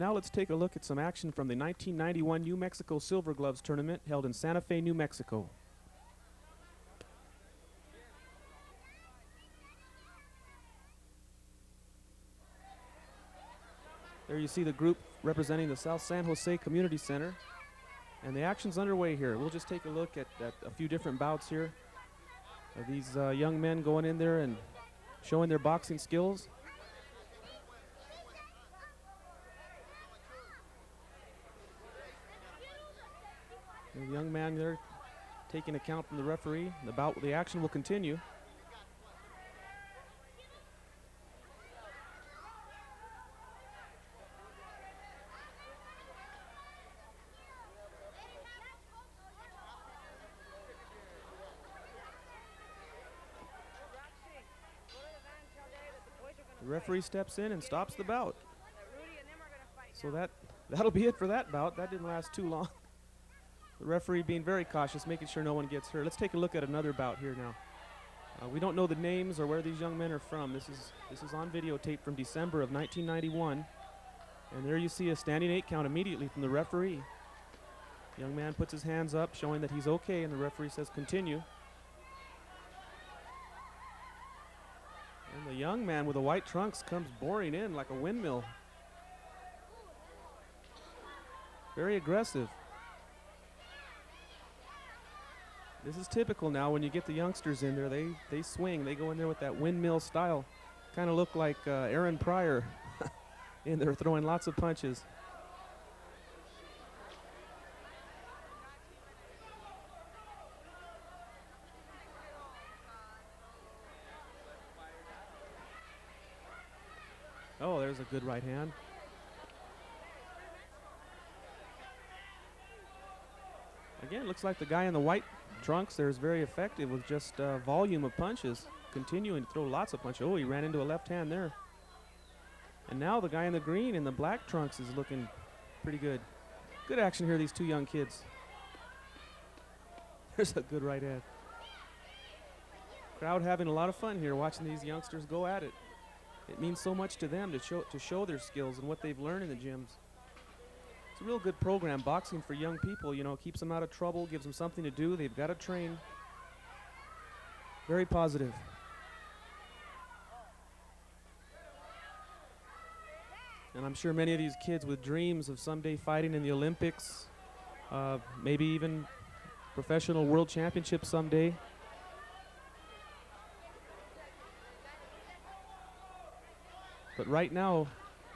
now let's take a look at some action from the 1991 New Mexico Silver Gloves Tournament held in Santa Fe, New Mexico. There you see the group representing the South San Jose Community Center. And the action's underway here. We'll just take a look at a few different bouts here of these young men going in there and showing their boxing skills. The young man there taking account from the referee. The action will continue. The referee steps in and stops the bout. So that'll be it for that bout. That didn't last too long. The referee being very cautious, making sure no one gets hurt. Let's take a look at another bout here now. We don't know the names or where these young men are from. This is on videotape from December of 1991. And there you see a standing 8 count immediately from the referee. The young man puts his hands up, showing that he's okay, and the referee says continue. And the young man with the white trunks comes boring in like a windmill. Very aggressive. This is typical now when you get the youngsters in there. They swing. They go in there with that windmill style. Kind of look like Aaron Pryor in there throwing lots of punches. Oh, there's a good right hand. Again, looks like the guy in the white trunks there is very effective with just volume of punches, continuing to throw lots of punches. Oh, he ran into a left hand there. And now the guy in the green in the black trunks is looking pretty good. Good action here, these two young kids. There's a good right hand. Crowd having a lot of fun here watching these youngsters go at it. It means so much to them to show their skills and what they've learned in the gyms. It's a real good program, boxing for young people, you know, keeps them out of trouble, gives them something to do. They've got to train. Very positive. And I'm sure many of these kids with dreams of someday fighting in the Olympics, maybe even professional world championships someday. But right now,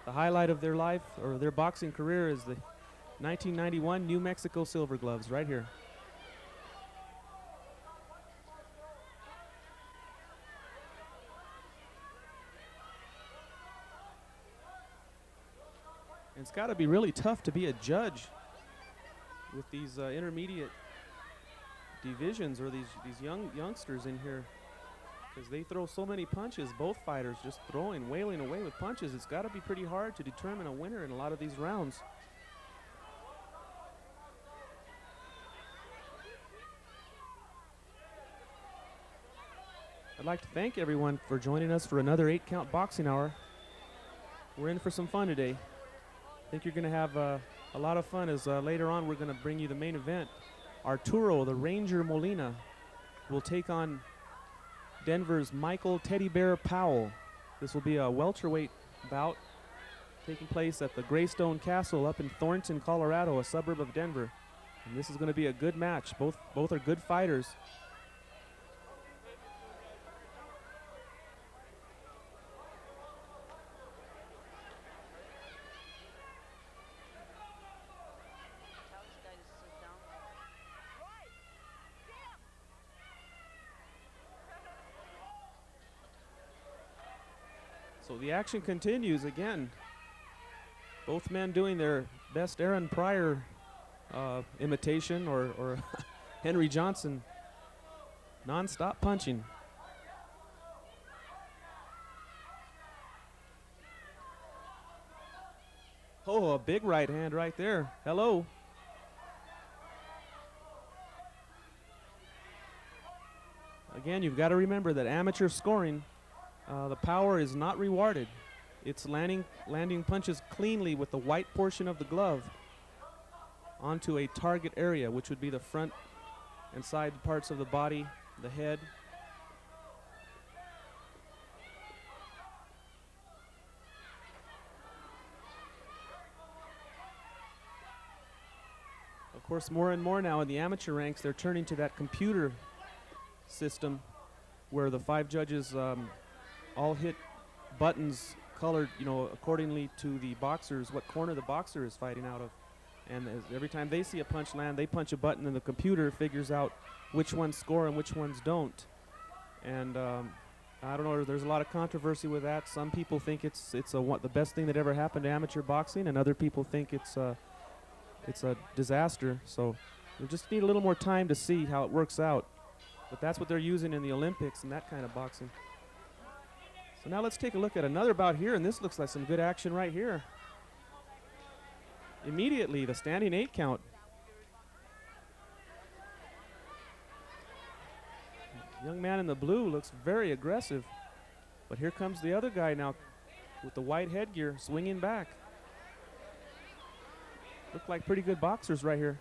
the highlight of their life or their boxing career is the 1991 New Mexico Silver Gloves right here. And it's got to be really tough to be a judge with these intermediate divisions or these youngsters in here, because they throw so many punches, both fighters just wailing away with punches. It's got to be pretty hard to determine a winner in a lot of these rounds. I'd like to thank everyone for joining us for another 8-count boxing hour. We're in for some fun today. I think you're going to have a lot of fun as later on we're going to bring you the main event. Arturo, the Ranger Molina, will take on Denver's Michael Teddy Bear Powell. This will be a welterweight bout taking place at the Greystone Castle up in Thornton, Colorado, a suburb of Denver. And this is going to be a good match. Both are good fighters. So the action continues again. Both men doing their best Aaron Pryor imitation or Henry Johnson. Non-stop punching. Oh, a big right hand right there. Hello. Again, you've got to remember that amateur scoring, the power is not rewarded. It's landing punches cleanly with the white portion of the glove onto a target area, which would be the front and side parts of the body, the head. Of course, more and more now in the amateur ranks, they're turning to that computer system where the 5 judges all hit buttons colored, accordingly to the boxers, what corner the boxer is fighting out of. And every time they see a punch land, they punch a button, and the computer figures out which ones score and which ones don't. And I don't know, there's a lot of controversy with that. Some people think it's the best thing that ever happened to amateur boxing, and other people think it's a disaster. So we just need a little more time to see how it works out. But that's what they're using in the Olympics and that kind of boxing. So now let's take a look at another bout here, and this looks like some good action right here. Immediately, the standing 8 count. Young man in the blue looks very aggressive. But here comes the other guy now with the white headgear swinging back. Look like pretty good boxers right here.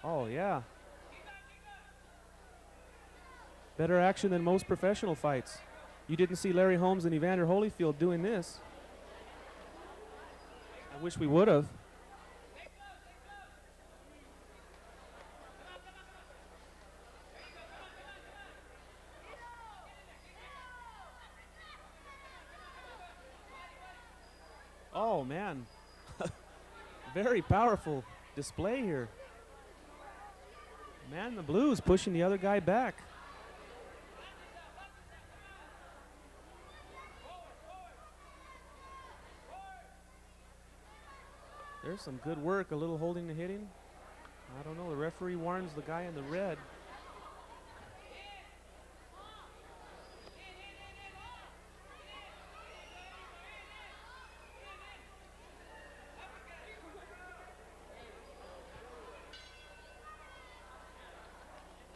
Oh, yeah. Better action than most professional fights. You didn't see Larry Holmes and Evander Holyfield doing this. I wish we would have. Oh, man. Very powerful display here. Man in the blue is pushing the other guy back. There's some good work, a little holding and hitting. I don't know, the referee warns the guy in the red.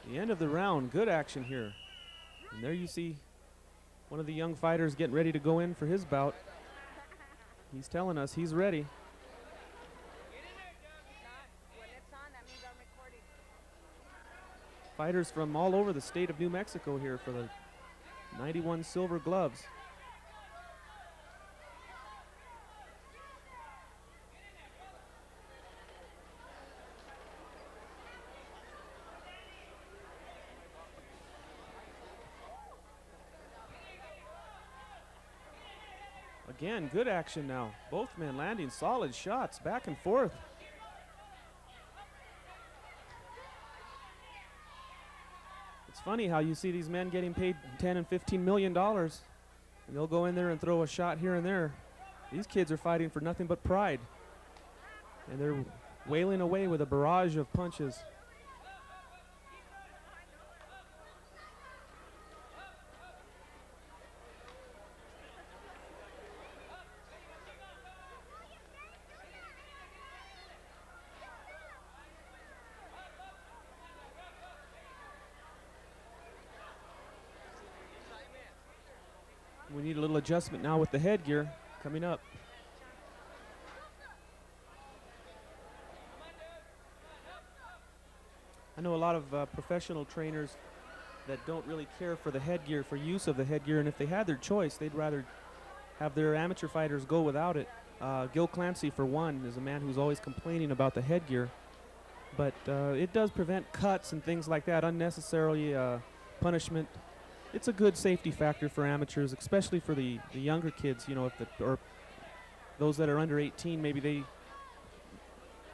The end of the round, good action here. And there you see one of the young fighters getting ready to go in for his bout. He's telling us he's ready. Fighters from all over the state of New Mexico here for the 91 silver gloves. Again, good action now. Both men landing solid shots back and forth. It's funny how you see these men getting paid $10 and $15 million, and they'll go in there and throw a shot here and there. These kids are fighting for nothing but pride, and they're wailing away with a barrage of punches. We need a little adjustment now with the headgear coming up. I know a lot of professional trainers that don't really care for the headgear, for use of the headgear, and if they had their choice, they'd rather have their amateur fighters go without it. Gil Clancy, for one, is a man who's always complaining about the headgear, but it does prevent cuts and things like that, unnecessarily punishment. It's a good safety factor for amateurs, especially for the younger kids, you know, or those that are under 18, maybe they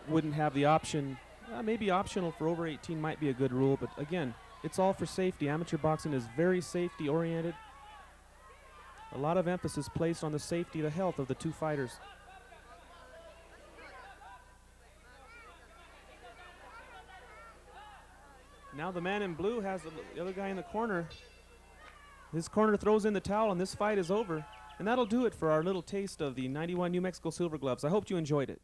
wouldn't have the option. Maybe optional for over 18 might be a good rule, but again, it's all for safety. Amateur boxing is very safety oriented. A lot of emphasis placed on the safety, the health of the two fighters. Now the man in blue has the other guy in the corner. His corner throws in the towel, and this fight is over. And that'll do it for our little taste of the 91 New Mexico Silver Gloves. I hope you enjoyed it.